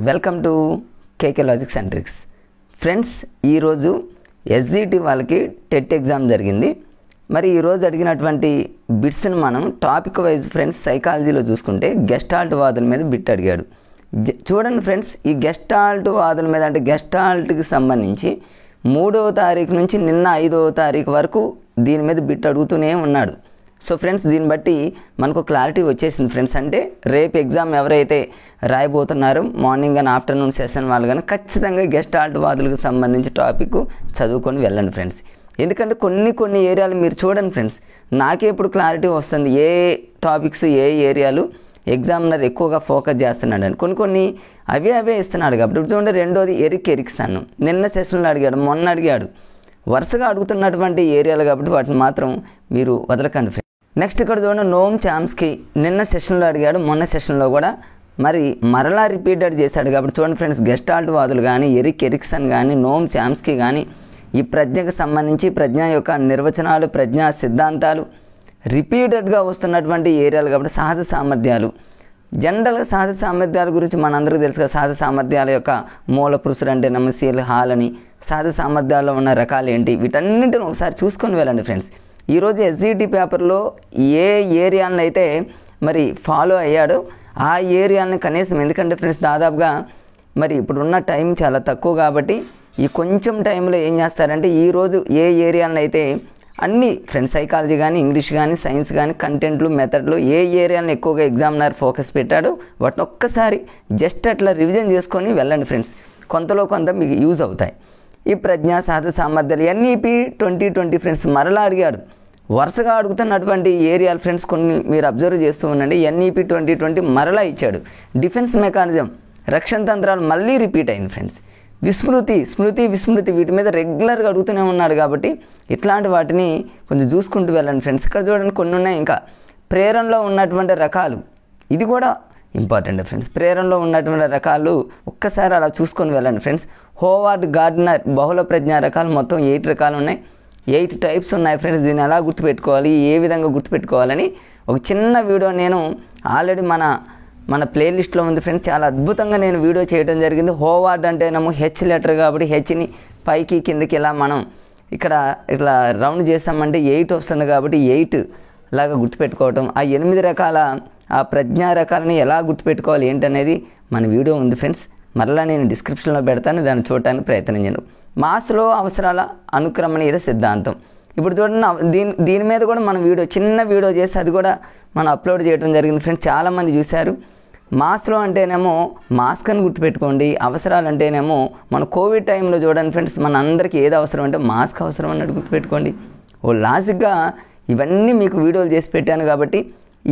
Welcome to KK logics and tricks. Friends, ఈరోజు SGT వాళ్ళకి TET exam జరిగింది. మరి ఈరోజు అడిగినటువంటి బిట్స్ని మనం టాపిక్ వైజ్ ఫ్రెండ్స్ సైకాలజీలో చూసుకుంటే గెస్టాల్ట్ వాదుల మీద బిట్ అడిగాడు. చూడండి ఫ్రెండ్స్, ఈ గెస్టాల్ట్ వాదుల మీద అంటే గెస్టాల్ట్కి సంబంధించి 3వ తారీఖు నుంచి నిన్న 5వ తారీఖు వరకు దీని మీద బిట్ అడుగుతూనే ఉన్నాడు. సో ఫ్రెండ్స్, దీన్ని బట్టి మనకు క్లారిటీ వచ్చేసింది ఫ్రెండ్స్. అంటే రేపు ఎగ్జామ్ ఎవరైతే రాయబోతున్నారో మార్నింగ్ అండ్ ఆఫ్టర్నూన్ సెషన్ వాళ్ళు కానీ ఖచ్చితంగా గెస్టాల్ట్ వాదులకు సంబంధించి టాపిక్ చదువుకొని వెళ్ళండి ఫ్రెండ్స్. ఎందుకంటే కొన్ని ఏరియాలు మీరు చూడండి ఫ్రెండ్స్, నాకే ఇప్పుడు క్లారిటీ వస్తుంది ఏ టాపిక్స్ ఏ ఏరియాలు ఎగ్జామినర్ ఎక్కువగా ఫోకస్ చేస్తున్నాడు అని. కొన్ని అవే ఇస్తున్నాడు కాబట్టి. ఇప్పుడు చూడండి, రెండోది ఎరిక్సన్ నిన్న సెషన్లో అడిగాడు, మొన్న అడిగాడు, వరుసగా అడుగుతున్నటువంటి ఏరియాలు కాబట్టి వాటిని మాత్రం మీరు వదలకండి ఫ్రెండ్స్. నెక్స్ట్ ఇక్కడ చూడండి, నోమ్ చామ్స్కీ నిన్న సెషన్లో అడిగాడు, మొన్న సెషన్లో కూడా మరలా రిపీటెడ్ చేశాడు కాబట్టి చూడండి ఫ్రెండ్స్, గెస్టాల్ట్ వాదులు కానీ ఎరిక్సన్ కానీ నోమ్ చామ్స్కీ కానీ ఈ ప్రజ్ఞకు సంబంధించి ప్రజ్ఞ యొక్క నిర్వచనాలు ప్రజ్ఞా సిద్ధాంతాలు రిపీటెడ్గా వస్తున్నటువంటి ఏరియాలు కాబట్టి సహజ సామర్థ్యాలు జనరల్గా సహజ సామర్థ్యాల గురించి మనందరికీ తెలుసు కదా. సహజ సామర్థ్యాల యొక్క మూల పురుషుడు అంటే నమసీల్ హాల్ అని, సహజ సామర్థ్యాల్లో ఉన్న రకాలు ఏంటి, వీటన్నింటిని ఒకసారి చూసుకొని వెళ్ళండి ఫ్రెండ్స్. ఈరోజు ఎస్జిటి పేపర్లో ఏ ఏరియాలను అయితే ఫాలో అయ్యాడో ఆ ఏరియాలని కనీసం, ఎందుకంటే ఫ్రెండ్స్ దాదాపుగా ఇప్పుడున్న టైం చాలా తక్కువ కాబట్టి ఈ కొంచెం టైంలో ఏం చేస్తారంటే ఈరోజు ఏ ఏరియాలను అయితే అన్ని ఫ్రెండ్స్ సైకాలజీ కానీ ఇంగ్లీష్ కానీ సైన్స్ కానీ కంటెంట్లు మెథడ్లు ఏ ఏరియాలను ఎక్కువగా ఎగ్జామినర్ ఫోకస్ పెట్టాడో వాటిని ఒక్కసారి జస్ట్ అట్లా రివిజన్ చేసుకొని వెళ్ళండి ఫ్రెండ్స్. కొంతలో కొంత మీకు యూజ్ అవుతాయి. ఈ ప్రజ్ఞా సహజ సామర్థ్యాలు ఎన్ఈపి 2020 ఫ్రెండ్స్ మరలా అడిగాడు. వరుసగా అడుగుతున్నటువంటి ఏరియాలు ఫ్రెండ్స్ కొన్ని మీరు అబ్జర్వ్ చేస్తూ ఉండండి. ఎన్ఈపి 2020 మరలా ఇచ్చాడు. డిఫెన్స్ మెకానిజం రక్షణ తంత్రాలు మళ్ళీ రిపీట్ అయింది ఫ్రెండ్స్. స్మృతి వీటి మీద రెగ్యులర్గా అడుగుతూనే ఉన్నాడు కాబట్టి ఇట్లాంటి వాటిని కొంచెం చూసుకుంటూ వెళ్ళండి ఫ్రెండ్స్. ఇక్కడ చూడండి కొన్ని ఉన్నాయి. ఇంకా ప్రేరణలో ఉన్నటువంటి రకాలు, ఇది కూడా ఇంపార్టెంట్ ఫ్రెండ్స్. ప్రేరణలో ఉన్నటువంటి రకాలు ఒక్కసారి అలా చూసుకొని వెళ్ళండి ఫ్రెండ్స్. హోవార్డ్ గార్డ్నర్ బహుళ ప్రజ్ఞా రకాలు మొత్తం 8 రకాలు ఉన్నాయి, 8 టైప్స్ ఉన్నాయి ఫ్రెండ్స్. దీన్ని ఎలా గుర్తుపెట్టుకోవాలి, ఏ విధంగా గుర్తుపెట్టుకోవాలని ఒక చిన్న వీడియో నేను ఆల్రెడీ మన ప్లేలిస్ట్లో ఉంది ఫ్రెండ్స్. చాలా అద్భుతంగా నేను వీడియో చేయడం జరిగింది. హోవార్డ్ అంటేనేమో హెచ్ లెటర్ కాబట్టి హెచ్ని పైకి కిందకి ఇలా మనం ఇక్కడ ఇట్లా రౌండ్ చేస్తామంటే 8 వస్తుంది కాబట్టి 8 లాగా గుర్తుపెట్టుకోవటం. ఆ 8 రకాల ఆ ప్రజ్ఞా రకాలని ఎలా గుర్తుపెట్టుకోవాలి ఏంటనేది మన వీడియో ఉంది ఫ్రెండ్స్. మరలా నేను డిస్క్రిప్షన్లో పెడతాను, దాన్ని చూడటానికి ప్రయత్నం చేయండి. మాస్లో అవసరాల అనుక్రమణీయ సిద్ధాంతం. ఇప్పుడు చూడండి, దీని మీద కూడా మనం చిన్న వీడియో చేసి అది కూడా మనం అప్లోడ్ చేయడం జరిగింది ఫ్రెండ్స్. చాలామంది చూశారు. మాస్లో అంటేనేమో మాస్క్ అని గుర్తుపెట్టుకోండి. అవసరాలు అంటేనేమో మన కోవిడ్ టైంలో చూడండి ఫ్రెండ్స్, మన అందరికీ ఏది అవసరం అంటే మాస్క్ అవసరం అన్నట్టు గుర్తుపెట్టుకోండి. లాజిక్గా ఇవన్నీ మీకు వీడియోలు చేసి పెట్టాను కాబట్టి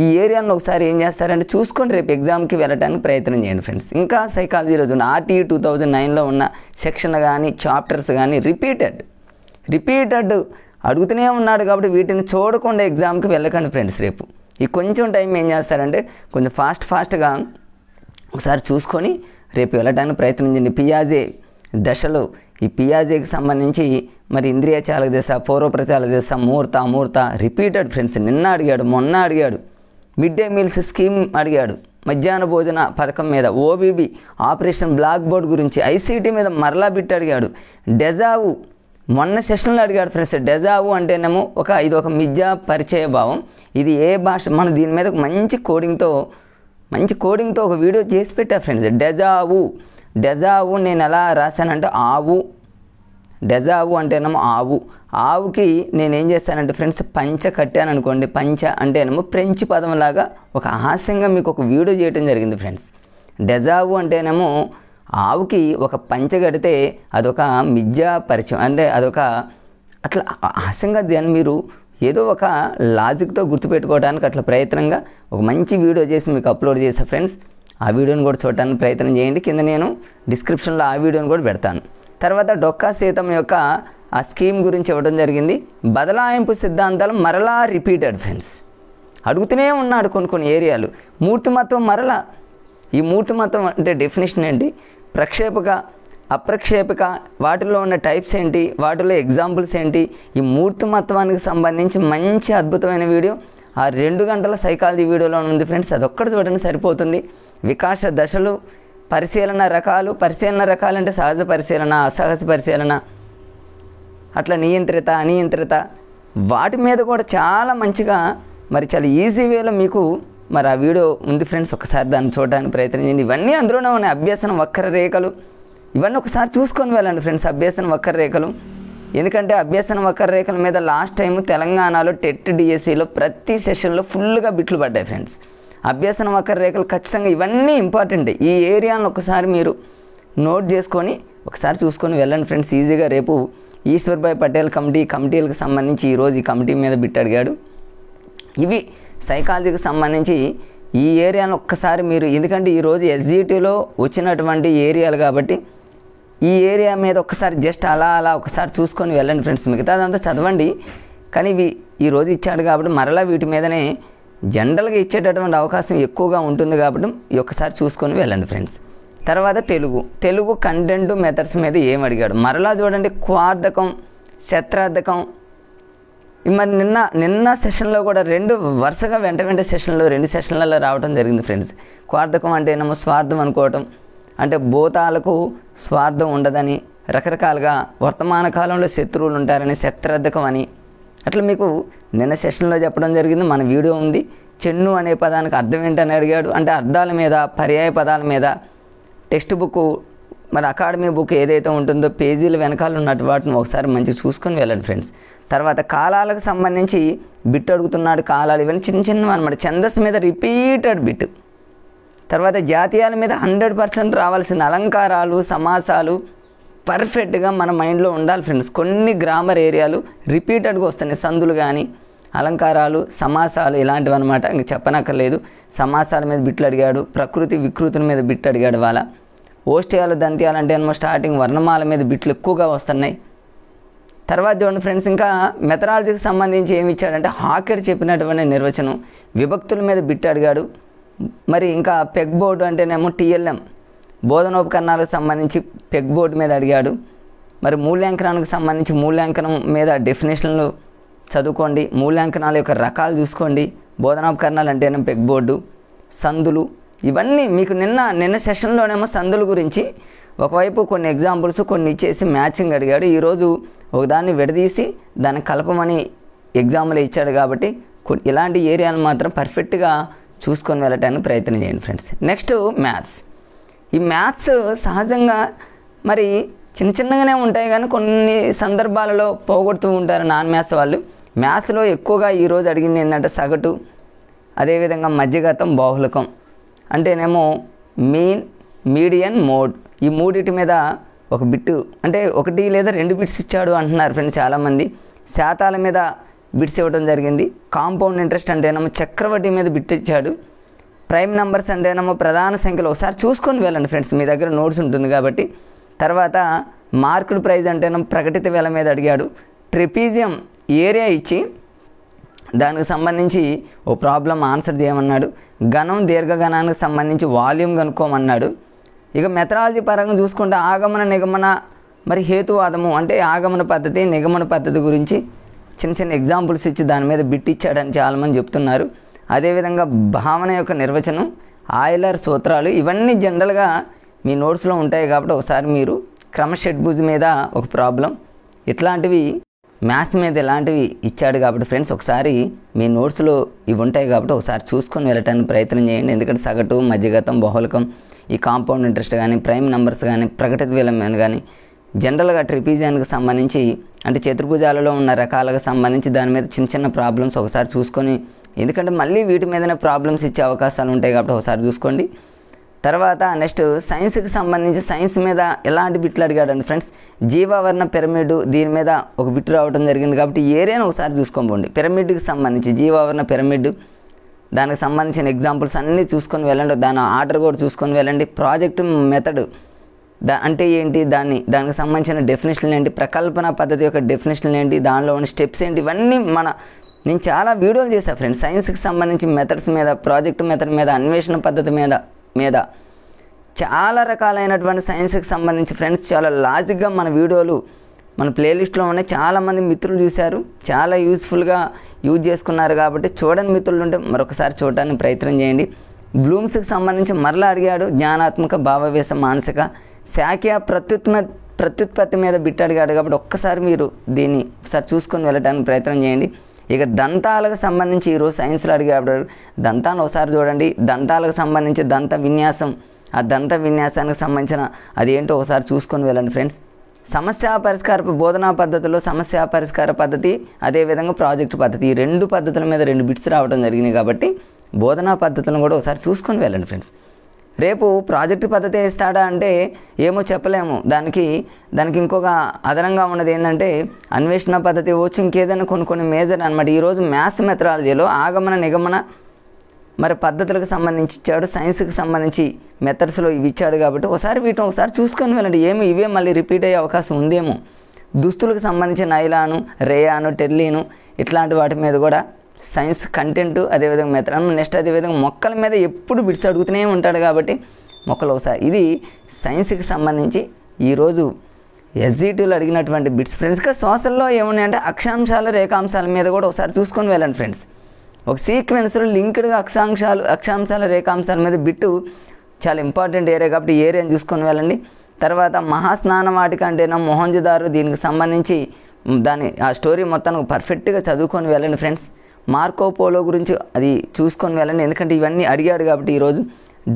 ఈ ఏరియాను ఒకసారి ఏం చేస్తారంటే చూసుకొని రేపు ఎగ్జామ్కి వెళ్ళడానికి ప్రయత్నం చేయండి ఫ్రెండ్స్. ఇంకా సైకాలజీలో చూడండి, ఆర్టీ 2009లో ఉన్న సెక్షన్ కానీ చాప్టర్స్ కానీ రిపీటెడ్ అడుగుతూనే ఉన్నాడు కాబట్టి వీటిని చూడకుండా ఎగ్జామ్కి వెళ్ళకండి ఫ్రెండ్స్. రేపు ఈ కొంచెం టైం ఏం చేస్తారంటే కొంచెం ఫాస్ట్గా ఒకసారి చూసుకొని రేపు వెళ్ళడానికి ప్రయత్నం చేయండి. పియాజే దశలు, ఈ పియాజేకి సంబంధించి ఇంద్రియ చాలక దశ, పూర్వప్రచాలక దశ, మూర్త రిపీటెడ్ ఫ్రెండ్స్. నిన్న అడిగాడు, మొన్న అడిగాడు. మిడ్ డే మీల్స్ స్కీమ్ అడిగాడు, మధ్యాహ్న భోజన పథకం మీద, ఓబీబీ ఆపరేషన్ బ్లాక్ బోర్డ్ గురించి, ఐసీటీ మీద మరలా బిట్ అడిగాడు. డెజావు మొన్న సెషన్లో అడిగాడు ఫ్రెండ్స్. డెజావు అంటేనేమో ఇది ఒక మిథ్యా పరిచయ భావం. ఇది ఏ భాష, మనం దీని మీద మంచి కోడింగ్తో ఒక వీడియో చేసి పెట్టా ఫ్రెండ్స్. డెజావు నేను ఎలా రాశానంటే ఆవు, డెజావు అంటేనేమో ఆవుకి నేనేం చేస్తానంటే ఫ్రెండ్స్ పంచ కట్టాను అనుకోండి. పంచ అంటేనేమో ఫ్రెంచ్ పదంలాగా ఒక హాస్యంగా మీకు ఒక వీడియో చేయడం జరిగింది ఫ్రెండ్స్. డెజావు అంటేనేమో ఆవుకి ఒక పంచ కడితే అదొక మిథ్యా పరిచయం, అంటే అదొక అట్లా హాస్యంగా దాన్ని మీరు ఏదో ఒక లాజిక్తో గుర్తుపెట్టుకోవడానికి అట్లా ప్రయత్నంగా ఒక మంచి వీడియో చేసి మీకు అప్లోడ్ చేసా ఫ్రెండ్స్. ఆ వీడియోని కూడా చూడటానికి ప్రయత్నం చేయండి. కింద నేను డిస్క్రిప్షన్లో ఆ వీడియోని కూడా పెడతాను. తర్వాత డొక్కా సీతం యొక్క ఆ స్కీమ్ గురించి ఇవ్వడం జరిగింది. బదలాయింపు సిద్ధాంతాలు మరలా రిపీటెడ్ ఫ్రెండ్స్. అడుగుతూనే ఉన్నాడు కొన్ని ఏరియాలు. మూర్తిమత్వం మరలా, ఈ మూర్తిమత్వం అంటే డెఫినేషన్ ఏంటి, ప్రక్షేపక అప్రక్షేపక, వాటిలో ఉన్న టైప్స్ ఏంటి, వాటిలో ఎగ్జాంపుల్స్ ఏంటి, ఈ మూర్తిమత్వానికి సంబంధించి మంచి అద్భుతమైన వీడియో ఆ 2 గంటల సైకాలజీ వీడియోలో ఉంది ఫ్రెండ్స్. అదొక్కటి చూడండి సరిపోతుంది. వికాస దశలు పరిశీలన రకాలు అంటే సహజ పరిశీలన, అసహజ పరిశీలన, అట్లా నియంత్రిత, అనియంత్రిత, వాటి మీద కూడా చాలా మంచిగా మరి చాలా ఈజీ వేలో మీకు మరి ఆ వీడియో ఉంది ఫ్రెండ్స్. ఒకసారి దాన్ని చూడడానికి ప్రయత్నం చేయండి. ఇవన్నీ అందులోనే ఉన్నాయి. అభ్యసనం వక్రరేఖలు ఇవన్నీ ఒకసారి చూసుకొని వెళ్ళండి ఫ్రెండ్స్. అభ్యసనం వక్రరేఖలు, ఎందుకంటే అభ్యసనం వక్రరేఖల మీద లాస్ట్ టైం తెలంగాణలో టెట్ డిఎస్సిలో ప్రతి సెషన్లో ఫుల్గా బిట్లు పడ్డాయి ఫ్రెండ్స్. అభ్యసనం వక్రరేఖలు ఖచ్చితంగా ఇవన్నీ ఇంపార్టెంట్. ఈ ఏరియాలను ఒకసారి మీరు నోట్ చేసుకొని ఒకసారి చూసుకొని వెళ్ళండి ఫ్రెండ్స్ ఈజీగా. రేపు ఈశ్వర్భాయ్ పటేల్ కమిటీలకు సంబంధించి ఈరోజు ఈ కమిటీ మీద బిట్ అడిగాడు. ఇవి సైకాలజీకి సంబంధించి ఈ ఏరియాను ఒక్కసారి మీరు, ఎందుకంటే ఈరోజు ఎస్జిటిలో వచ్చినటువంటి ఏరియాలు కాబట్టి ఈ ఏరియా మీద ఒక్కసారి జస్ట్ అలా ఒకసారి చూసుకొని వెళ్ళండి ఫ్రెండ్స్. మిగతాదంతా చదవండి, కానీ ఇవి ఈరోజు ఇచ్చాడు కాబట్టి మరలా వీటి మీదనే జనరల్గా ఇచ్చేటటువంటి అవకాశం ఎక్కువగా ఉంటుంది కాబట్టి ఈ ఒక్కసారి చూసుకొని వెళ్ళండి ఫ్రెండ్స్. తర్వాత తెలుగు కంటెంట్ మెథడ్స్ మీద ఏం అడిగాడు మరలా చూడండి. క్వార్థకం, శత్రార్థకం, మరి నిన్న సెషన్లో కూడా వరుసగా వెంట సెషన్లో 2 సెషన్లలో రావడం జరిగింది ఫ్రెండ్స్. క్వార్థకం అంటే ఏమో స్వార్థం అనుకోవటం, అంటే భూతాలకు స్వార్థం ఉండదని, రకరకాలుగా వర్తమాన కాలంలో శత్రువులు ఉంటారని శత్రార్థకం అని, అట్లా మీకు నిన్న సెషన్లో చెప్పడం జరిగింది. మన వీడియో ఉంది. చెన్ను అనే పదానికి అర్థం ఏంటని అడిగాడు. అంటే అర్థాల మీద, పర్యాయ పదాల మీద టెక్స్ట్ బుక్ మరి అకాడమీ బుక్ ఏదైతే ఉంటుందో పేజీల వెనకాల ఉన్నట్టు వాటిని ఒకసారి మంచిగా చూసుకొని వెళ్ళండి ఫ్రెండ్స్. తర్వాత కాలాలకు సంబంధించి బిట్ అడుగుతున్నాడు. కాలాలు ఇవన్నీ చిన్నవి అనమాట. ఛందస్సు మీద రిపీటెడ్ బిట్. తర్వాత జాతీయాల మీద 100% రావాల్సిన అలంకారాలు, సమాసాలు పర్ఫెక్ట్గా మన మైండ్లో ఉండాలి ఫ్రెండ్స్. కొన్ని గ్రామర్ ఏరియాలు రిపీటెడ్గా వస్తున్నాయి. సందులు కానీ, అలంకారాలు, సమాసాలు ఇలాంటివి అనమాట. ఇంక చెప్పనక్కర్లేదు. సమాసాల మీద బిట్లు అడిగాడు. ప్రకృతి వికృతుల మీద బిట్ అడిగాడు. వాళ్ళ ఓష్ట్యాలు, దంత్యాలు అంటే ఏమో స్టార్టింగ్ వర్ణమాల మీద బిట్లు ఎక్కువగా వస్తున్నాయి. తర్వాత చూడండి ఫ్రెండ్స్, ఇంకా మెథడాలజీకి సంబంధించి ఏమి ఇచ్చాడంటే హాకెట్ చెప్పినటువంటి నిర్వచనం, విభక్తుల మీద బిట్ అడిగాడు. మరి ఇంకా పెగ్ బోర్డు అంటేనేమో టీఎల్ఎం బోధనోపకరణాలకు సంబంధించి పెగ్ బోర్డు మీద అడిగాడు. మరి మూల్యాంకనానికి సంబంధించి మూల్యాంకనం మీద డెఫినేషన్లు చదువుకోండి. మూల్యాంకనాల యొక్క రకాలు చూసుకోండి. బోధనోపకరణాలు అంటేనేమో పెగ్ బోర్డు, సందులు, ఇవన్నీ మీకు నిన్న సెషన్లోనేమో సందుల గురించి ఒకవైపు కొన్ని ఎగ్జాంపుల్స్ కొన్ని ఇచ్చేసి మ్యాచింగ్ అడిగాడు. ఈరోజు ఒకదాన్ని విడదీసి దాన్ని కలపమని ఎగ్జామ్లో ఇచ్చాడు కాబట్టి ఇలాంటి ఏరియాలు మాత్రం పర్ఫెక్ట్గా చూసుకొని వెళ్ళటానికి ప్రయత్నం చేయండి ఫ్రెండ్స్. Next maths. ఈ మ్యాథ్స్ సహజంగా మరి చిన్నగానే ఉంటాయి కానీ కొన్ని సందర్భాలలో పోగొడుతూ ఉంటారు నాన్ మ్యాథ్స్ వాళ్ళు. మ్యాథ్స్లో ఎక్కువగా ఈరోజు అడిగింది ఏంటంటే సగటు, అదేవిధంగా మధ్యగతం, బాహుళకం అంటేనేమో మీన్, మీడియన్, మోడ్. ఈ మూడింటి మీద ఒక బిట్టు అంటే 1 లేదా 2 బిట్స్ ఇచ్చాడు అంటున్నారు ఫ్రెండ్స్ చాలామంది. శాతాల మీద బిట్స్ ఇవ్వడం జరిగింది. కాంపౌండ్ ఇంట్రెస్ట్ అంటేనేమో చక్రవడ్డీ మీద బిట్ ఇచ్చాడు. ప్రైమ్ నెంబర్స్ అంటేనేమో ప్రధాన సంఖ్యలు ఒకసారి చూసుకొని వెళ్ళండి ఫ్రెండ్స్, మీ దగ్గర నోట్స్ ఉంటుంది కాబట్టి. తర్వాత మార్కుడ్ ప్రైజ్ అంటేనేమో ప్రకటిత వేల మీద అడిగాడు. ట్రెపీజియం ఏరియా ఇచ్చి దానికి సంబంధించి ఓ ప్రాబ్లం ఆన్సర్ చేయమన్నాడు. గణం, దీర్ఘగణానికి సంబంధించి వాల్యూమ్ కనుక్కోమన్నాడు. ఇక మెథడాలజీ పరంగా చూసుకుంటే ఆగమన, నిగమన, మరి హేతువాదము అంటే ఆగమన పద్ధతి, నిగమన పద్ధతి గురించి చిన్న ఎగ్జాంపుల్స్ ఇచ్చి దాని మీద బిట్ ఇచ్చాడని చాలామంది చెప్తున్నారు. అదేవిధంగా భావన యొక్క నిర్వచనం, ఆయిలర్ సూత్రాలు, ఇవన్నీ జనరల్గా మీ నోట్స్లో ఉంటాయి కాబట్టి ఒకసారి మీరు క్రమషడ్భుజ మీద ఒక ప్రాబ్లం, ఇట్లాంటివి మ్యాథ్స్ మీద ఇలాంటివి ఇచ్చాడు కాబట్టి ఫ్రెండ్స్ ఒకసారి మీ నోట్స్లో ఇవి ఉంటాయి కాబట్టి ఒకసారి చూసుకొని వెళ్ళటానికి ప్రయత్నం చేయండి. ఎందుకంటే సగటు, మధ్యగతం, బహుళకం, ఈ కాంపౌండ్ ఇంట్రెస్ట్ కానీ, ప్రైమ్ నెంబర్స్ కానీ, ప్రకటిత విలమైన కానీ, జనరల్గా ట్రిపీజియానికి సంబంధించి అంటే చతుర్భుజాలలో ఉన్న రకాలకు సంబంధించి దాని మీద చిన్న ప్రాబ్లమ్స్ ఒకసారి చూసుకొని, ఎందుకంటే మళ్ళీ వీటి మీదనే ప్రాబ్లమ్స్ ఇచ్చే అవకాశాలు ఉంటాయి కాబట్టి ఒకసారి చూసుకోండి. తర్వాత నెక్స్ట్ సైన్స్కి సంబంధించి సైన్స్ మీద ఎలాంటి బిట్లు అడిగాడండి ఫ్రెండ్స్. జీవావరణ పిరమిడ్, దీని మీద ఒక బిట్ రావడం జరిగింది కాబట్టి ఏరియాను ఒకసారి చూసుకోండి. పిరమిడ్కి సంబంధించి జీవావరణ పిరమిడ్, దానికి సంబంధించిన ఎగ్జాంపుల్స్ అన్నీ చూసుకొని వెళ్ళండి. దాని ఆర్డర్ కూడా చూసుకొని వెళ్ళండి. ప్రాజెక్ట్ మెథడ్ అంటే ఏంటి, దానికి సంబంధించిన డెఫినేషన్లు ఏంటి, ప్రకల్పన పద్ధతి యొక్క డెఫినేషన్లు ఏంటి, దానిలో ఉన్న స్టెప్స్ ఏంటి, ఇవన్నీ నేను చాలా వీడియోలు చేశాను ఫ్రెండ్స్. సైన్స్కి సంబంధించి మెథడ్స్ మీద, ప్రాజెక్ట్ మెథడ్ మీద, అన్వేషణ పద్ధతి మీద చాలా రకాలైనటువంటి సైన్స్కి సంబంధించి ఫ్రెండ్స్ చాలా లాజిక్గా మన వీడియోలు మన ప్లేలిస్ట్లో ఉన్నాయి. చాలామంది మిత్రులు చూశారు, చాలా యూజ్ఫుల్గా యూజ్ చేసుకున్నారు కాబట్టి చూడని మిత్రులు ఉంటే మరొకసారి చూడడానికి ప్రయత్నం చేయండి. బ్లూమ్స్కి సంబంధించి మరలా అడిగాడు. జ్ఞానాత్మక, భావవేశ, మానసిక, శాఖ్య, ప్రత్యుత్పత్తి మీద బిట్ అడిగాడు. కాబట్టి ఒక్కసారి మీరు దీన్ని ఒకసారి చూసుకొని వెళ్ళడానికి ప్రయత్నం చేయండి. ఇక దంతాలకు సంబంధించి ఈరోజు సైన్స్లో అడిగాడు. దంతాన్ని ఒకసారి చూడండి. దంతాలకు సంబంధించి దంత విన్యాసం, ఆ దంత విన్యాసానికి సంబంధించిన అదేంటో ఒకసారి చూసుకొని వెళ్ళండి ఫ్రెండ్స్. సమస్య పరిష్కార బోధనా పద్ధతిలో సమస్య పరిష్కార పద్ధతి, అదేవిధంగా ప్రాజెక్టు పద్ధతి, ఈ 2 పద్ధతుల మీద 2 బిట్స్ రావడం జరిగినాయి. కాబట్టి బోధనా పద్ధతులను కూడా ఒకసారి చూసుకొని వెళ్ళండి ఫ్రెండ్స్. రేపు ప్రాజెక్టు పద్ధతి ఇస్తాడా అంటే ఏమో చెప్పలేము. దానికి ఇంకొక అదనంగా ఉన్నది ఏంటంటే అన్వేషణ పద్ధతి ఇవ్వచ్చు, ఇంకేదైనా కొన్ని మేజర్ అనమాట. ఈరోజు మ్యాథ్స్ మెథడాలజీలో ఆగమన, నిగమన మరి పద్ధతులకు సంబంధించి ఇచ్చాడు. సైన్స్కి సంబంధించి మెథడ్స్లో ఇవి ఇచ్చాడు. కాబట్టి వీటిని ఒకసారి చూసుకొని వెళ్ళండి. ఇవే మళ్ళీ రిపీట్ అయ్యే అవకాశం ఉందేమో. దుస్తులకు సంబంధించి నైలాను, రేయాను, టెర్లీను ఇట్లాంటి వాటి మీద కూడా సైన్స్ కంటెంట్, అదేవిధంగా మెథడ్. నెక్స్ట్ అదేవిధంగా మొక్కల మీద ఎప్పుడు బిట్స్ అడుగుతూనే ఉంటాడు. కాబట్టి మొక్కలు ఒకసారి ఇది సైన్స్కి సంబంధించి ఈరోజు ఎస్జిటీలో అడిగినటువంటి బిట్స్ ఫ్రెండ్స్. ఇంకా సోషల్లో ఏమున్నాయంటే అక్షాంశాలు, రేఖాంశాల మీద కూడా ఒకసారి చూసుకొని వెళ్ళండి ఫ్రెండ్స్. ఒక సీక్వెన్స్లో లింక్డ్గా అక్షాంశాల, రేఖాంశాల మీద బిట్టు చాలా ఇంపార్టెంట్ ఏరియా. కాబట్టి ఏరియాని చూసుకొని వెళ్ళండి. తర్వాత మహాస్నాన వాటిక అంటేనా మొహంజదారు, దీనికి సంబంధించి ఆ స్టోరీ మొత్తానికి పర్ఫెక్ట్గా చదువుకొని వెళ్ళండి ఫ్రెండ్స్. మార్కో పోలో గురించి అది చూసుకొని వెళ్ళండి. ఎందుకంటే ఇవన్నీ అడిగాడు. కాబట్టి ఈరోజు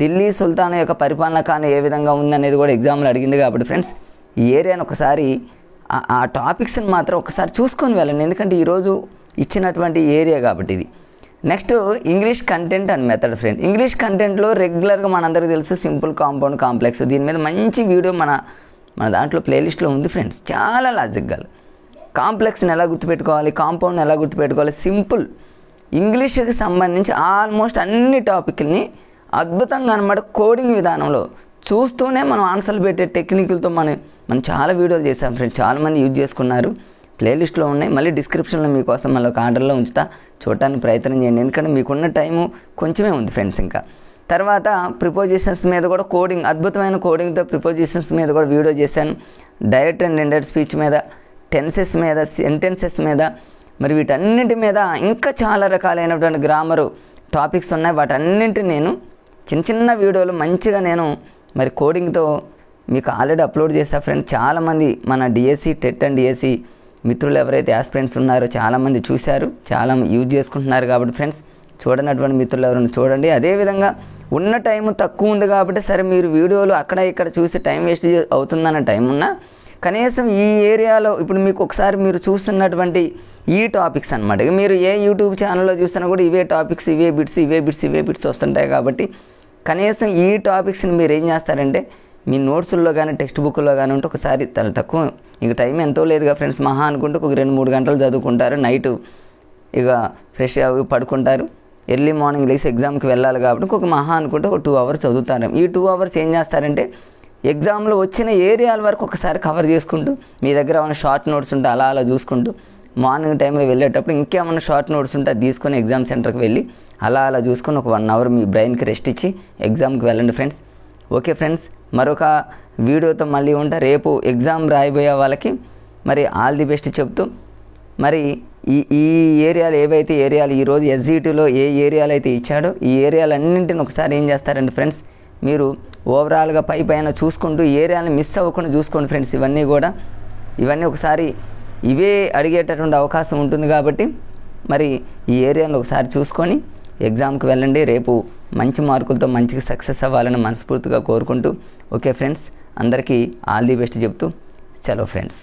ఢిల్లీ సుల్తాన్ యొక్క పరిపాలన కాలం ఏ విధంగా ఉందనేది కూడా ఎగ్జామ్లో అడిగింది. కాబట్టి ఫ్రెండ్స్ ఈ ఏరియాని ఒకసారి ఆ టాపిక్స్ని మాత్రం ఒకసారి చూసుకొని వెళ్ళండి. ఎందుకంటే ఈరోజు ఇచ్చినటువంటి ఏరియా కాబట్టి ఇది. Next English content and method friend. ఇంగ్లీష్ కంటెంట్లో రెగ్యులర్గా మనందరికీ తెలుసు సింపుల్, కాంపౌండ్, కాంప్లెక్స్. దీని మీద మంచి వీడియో మన దాంట్లో ప్లేలిస్ట్లో ఉంది ఫ్రెండ్స్. చాలా లాజిక్గా కాంప్లెక్స్ని ఎలా గుర్తుపెట్టుకోవాలి, కాంపౌండ్ని ఎలా గుర్తుపెట్టుకోవాలి, సింపుల్. ఇంగ్లీష్కి సంబంధించి ఆల్మోస్ట్ అన్ని టాపిక్ని అద్భుతంగా అనమాట కోడింగ్ విధానంలో చూస్తూనే మనం ఆన్సర్లు పెట్టే టెక్నిక్లతో మనం చాలా వీడియోలు చేసాం ఫ్రెండ్స్. చాలామంది యూజ్ చేసుకున్నారు. ప్లేలిస్ట్లో ఉన్నాయి. మళ్ళీ డిస్క్రిప్షన్లో మీకోసం మళ్ళీ ఒక ఆర్డర్లో ఉంచుతా, చూడటానికి ప్రయత్నం చేయండి. ఎందుకంటే మీకున్న టైము కొంచెమే ఉంది ఫ్రెండ్స్. ఇంకా తర్వాత ప్రిపోజిషన్స్ మీద కూడా కోడింగ్, అద్భుతమైన కోడింగ్తో ప్రిపోజిషన్స్ మీద కూడా వీడియో చేశాను. డైరెక్ట్ అండ్ ఇండైరెక్ట్ స్పీచ్ మీద, టెన్సెస్ మీద, సెంటెన్సెస్ మీద, మరి వీటన్నింటి మీద ఇంకా చాలా రకాలైనటువంటి గ్రామరు టాపిక్స్ ఉన్నాయి. వాటన్నింటిని నేను చిన్న వీడియోలు మంచిగా నేను మరి కోడింగ్తో మీకు ఆల్రెడీ అప్లోడ్ చేస్తా ఫ్రెండ్స్. చాలామంది మన డిఎస్సి, టెట్ అండ్ డిఎస్సి మిత్రులు ఎవరైతే ఆస్పిరెంట్స్ ఉన్నారో చాలామంది చూశారు, చాలా యూజ్ చేసుకుంటున్నారు. కాబట్టి ఫ్రెండ్స్ చూడనటువంటి మిత్రులు ఎవరైనా చూడండి. అదేవిధంగా ఉన్న టైం తక్కువ ఉంది కాబట్టి సరే మీరు వీడియోలు అక్కడ ఇక్కడ చూసి టైం వేస్ట్ అవుతుందన్న టైం ఉన్నా కనీసం ఈ ఏరియాలో ఇప్పుడు మీకు ఒకసారి మీరు చూస్తున్నటువంటి ఈ టాపిక్స్ అనమాట. మీరు ఏ యూట్యూబ్ ఛానల్లో చూసినా కూడా ఇవే టాపిక్స్, ఇవే బిట్స్ వస్తుంటాయి. కాబట్టి కనీసం ఈ టాపిక్స్ని మీరు ఏం చేస్తారంటే మీ నోట్స్ల్లో కానీ టెక్స్ట్ బుక్లో కానీ ఉంటే ఒకసారి తక్కువ, ఇక టైం ఎంతో లేదుగా ఫ్రెండ్స్, మహా అనుకుంటే ఒక 2-3 గంటలు చదువుకుంటారు. నైట్ ఇక ఫ్రెష్ అవి పడుకుంటారు. ఎర్లీ మార్నింగ్ లేసి ఎగ్జామ్కి వెళ్ళాలి కాబట్టి ఒక మహా అనుకుంటే ఒక 2 అవర్స్ చదువుతారు. ఈ 2 అవర్స్ ఏం చేస్తారంటే ఎగ్జామ్లో వచ్చిన ఏరియాల వరకు ఒకసారి కవర్ చేసుకుంటూ, మీ దగ్గర ఏమైనా షార్ట్ నోట్స్ ఉంటే అలా చూసుకుంటూ, మార్నింగ్ టైంలో వెళ్ళేటప్పుడు ఇంకేమైనా షార్ట్ నోట్స్ ఉంటే అది తీసుకొని ఎగ్జామ్ సెంటర్కి వెళ్ళి అలా చూసుకొని ఒక 1 అవర్ మీ బ్రెయిన్కి రెస్ట్ ఇచ్చి ఎగ్జామ్కి వెళ్ళండి ఫ్రెండ్స్. ఓకే ఫ్రెండ్స్, మరొక వీడియోతో మళ్ళీ ఉంటా. రేపు ఎగ్జామ్ రాయబోయే వాళ్ళకి మరి ఆల్ ది బెస్ట్ చెప్తూ, మరి ఈ ఏరియాలు ఏవైతే ఏరియాలు ఈరోజు ఎస్జిటీలో ఏ ఏరియాలు అయితే ఇచ్చాడో ఈ ఏరియాలన్నింటిని ఒకసారి ఏం చేస్తారండి ఫ్రెండ్స్, మీరు ఓవరాల్గా పైన చూసుకుంటూ ఏరియాలను మిస్ అవ్వకుండా చూసుకోండి ఫ్రెండ్స్. ఇవన్నీ ఒకసారి ఇవే అడిగేటటువంటి అవకాశం ఉంటుంది. కాబట్టి మరి ఈ ఏరియాలో ఒకసారి చూసుకొని ఎగ్జామ్కి వెళ్ళండి. రేపు మంచి మార్కులతో మంచిగా సక్సెస్ అవ్వాలని మనస్ఫూర్తిగా కోరుకుంటూ, ఓకే ఫ్రెండ్స్, అందరికీ ఆల్ ది బెస్ట్ చెప్తూ సెలవు ఫ్రెండ్స్.